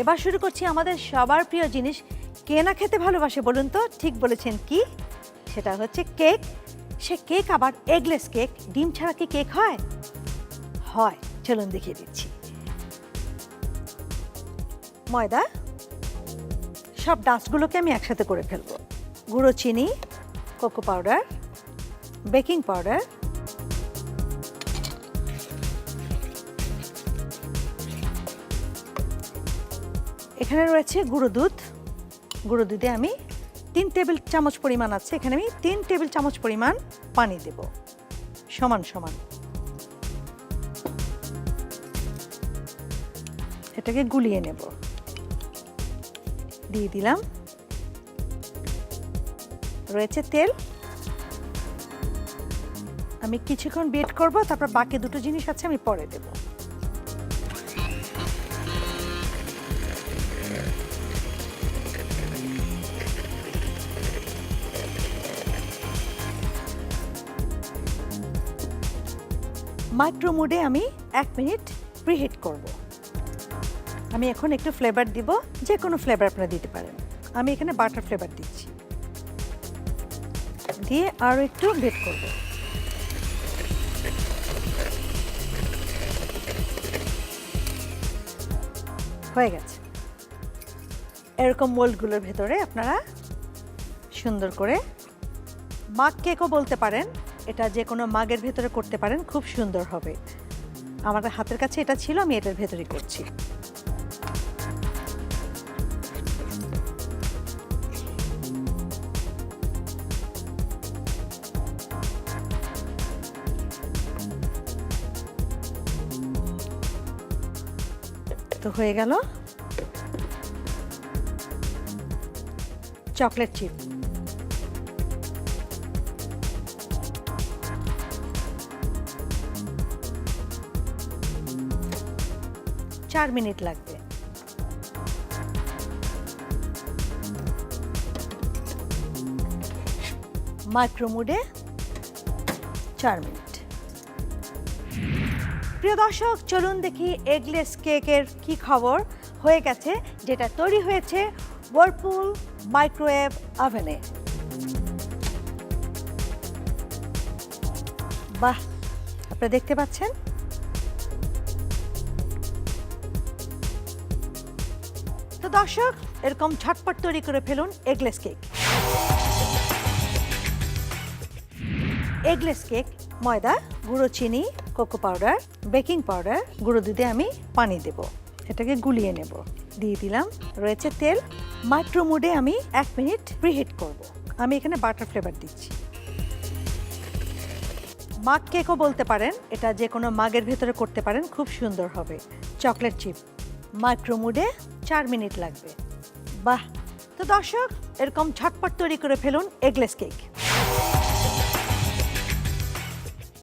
এবার শুরু করছি আমাদের সবার প্রিয় জিনিস, কে না খেতে ভালোবাসে বলুন তো? ঠিক বলেছেন, কি? সেটা হচ্ছে কেক। সে কেক আবার এগলেস কেক। ডিম ছাড়া কি কেক হয়? হয়, চলুন দেখিয়ে দিচ্ছি। ময়দা, সব ডাস্টগুলোকে আমি একসাথে করে ফেলবো। গুঁড়ো চিনি, কোকো পাউডার, বেকিং পাউডার, এখানে রয়েছে গুঁড়ো দুধ। গুঁড়ো দুধে আমি 3 টেবিল চামচ পরিমাণ আছে, এখানে আমি 3 টেবিল চামচ পরিমাণ পানি দেব, সমান সমান। এটাকে গুলিয়ে নেব। দিয়ে দিলাম, রয়েছে তেল। আমি কিছুক্ষণ বিট করব, তারপর বাকি দুটো জিনিস আছে আমি পরে দেব। মাইক্রো মোডে আমি 1 মিনিট প্রিহিট করব। আমি এখন একটু ফ্লেভার দিব, যে কোনো ফ্লেভার আপনারা দিতে পারেন। আমি এখানে বাটার ফ্লেভার দিচ্ছি, দিয়ে আরও একটু বেক করব। হয়ে গেছে। এরকম মোল্ডগুলোর ভেতরে আপনারা সুন্দর করে মাগ কেকও বলতে পারেন, এটা যে কোনো মাগের ভেতরে করতে পারেন, খুব সুন্দর হবে। আমাদের হাতের কাছে এটা ছিল, আমি এটার ভেতরেই করছি। তো হয়ে গেল চকলেট চিপ। চার মিনিট লাগবে। মাইক্রো মোডে 4 মিনিট। প্রিয় দর্শক, চলুন দেখি এগলেস কেকের কি খবর। হয়ে গেছে, যেটা তৈরি হয়েছে ওয়ারপুল মাইক্রোওয়েভ ওভেনে। বাহ, আপনারা দেখতে পাচ্ছেন? তো দর্শক, এরকম ঝটপট তৈরি করে ফেলুন এগলেস কেক। এগলেস কেক, ময়দা, গুঁড়ো চিনি, কোকো পাউডার, বেকিং পাউডার, গুঁড়ো দুধে আমি পানি দেব। এটাকে গুলিয়ে নেব। দিয়ে দিলাম, রয়েছে তেল। মাইক্রো মোডে আমি 1 মিনিট প্রিহিট করব। আমি এখানে বাটার ফ্লেভার দিচ্ছি। মাগ কেকও বলতে পারেন, এটা যে কোনো মাগের ভেতরে করতে পারেন, খুব সুন্দর হবে। চকলেট চিপ, মাইক্রো মোডে 4 মিনিট লাগবে। বাহ! তো দর্শক, এরকম ঝটপট তৈরি করে ফেলুন এগলেস কেক।